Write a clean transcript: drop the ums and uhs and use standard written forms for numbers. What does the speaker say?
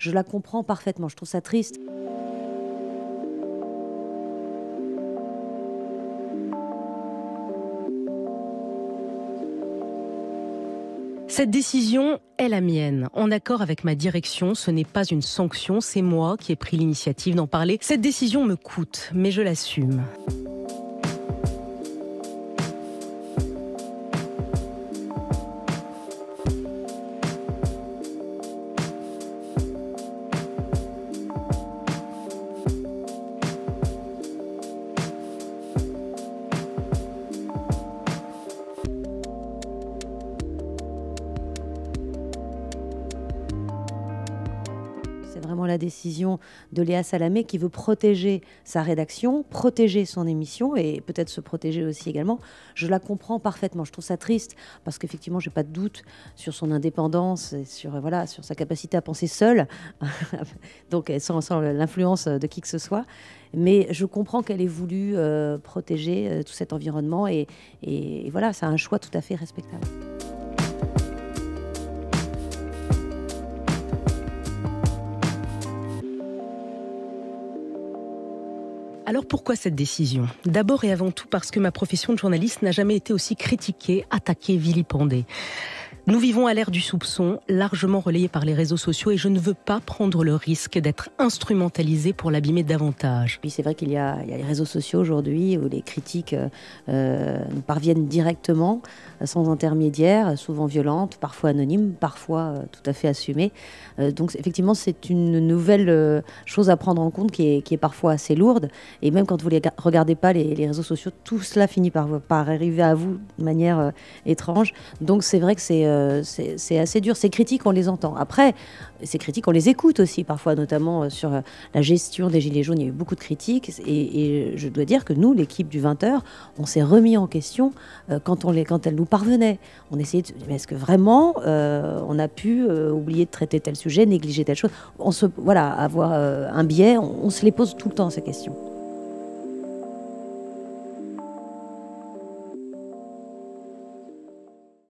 Je la comprends parfaitement, je trouve ça triste. Cette décision est la mienne. En accord avec ma direction, ce n'est pas une sanction, c'est moi qui ai pris l'initiative d'en parler. Cette décision me coûte, mais je l'assume. C'est vraiment la décision de Léa Salamé qui veut protéger sa rédaction, protéger son émission et peut-être se protéger aussi également. Je la comprends parfaitement. Je trouve ça triste parce qu'effectivement, je n'ai pas de doute sur son indépendance et sur, voilà, sur sa capacité à penser seule, donc sans l'influence de qui que ce soit. Mais je comprends qu'elle ait voulu protéger tout cet environnement et voilà, c'est un choix tout à fait respectable. Alors pourquoi cette décision ? D'abord et avant tout parce que ma profession de journaliste n'a jamais été aussi critiquée, attaquée, vilipendée. Nous vivons à l'ère du soupçon, largement relayé par les réseaux sociaux, et je ne veux pas prendre le risque d'être instrumentalisée pour l'abîmer davantage. Puis c'est vrai qu'il y a les réseaux sociaux aujourd'hui où les critiques nous parviennent directement, sans intermédiaire, souvent violentes, parfois anonymes, parfois tout à fait assumées. Donc effectivement, c'est une nouvelle chose à prendre en compte qui est parfois assez lourde. Et même quand vous ne regardez pas les réseaux sociaux, tout cela finit par arriver à vous de manière étrange. Donc c'est vrai que c'est assez dur. Ces critiques, on les entend. Après, ces critiques, on les écoute aussi parfois, notamment sur la gestion des Gilets jaunes. Il y a eu beaucoup de critiques. Et je dois dire que nous, l'équipe du 20h, on s'est remis en question quand elles nous parvenaient. On essayait de se dire, est-ce que vraiment on a pu oublier de traiter tel sujet, négliger telle chose, avoir un biais, on se les pose tout le temps, ces questions.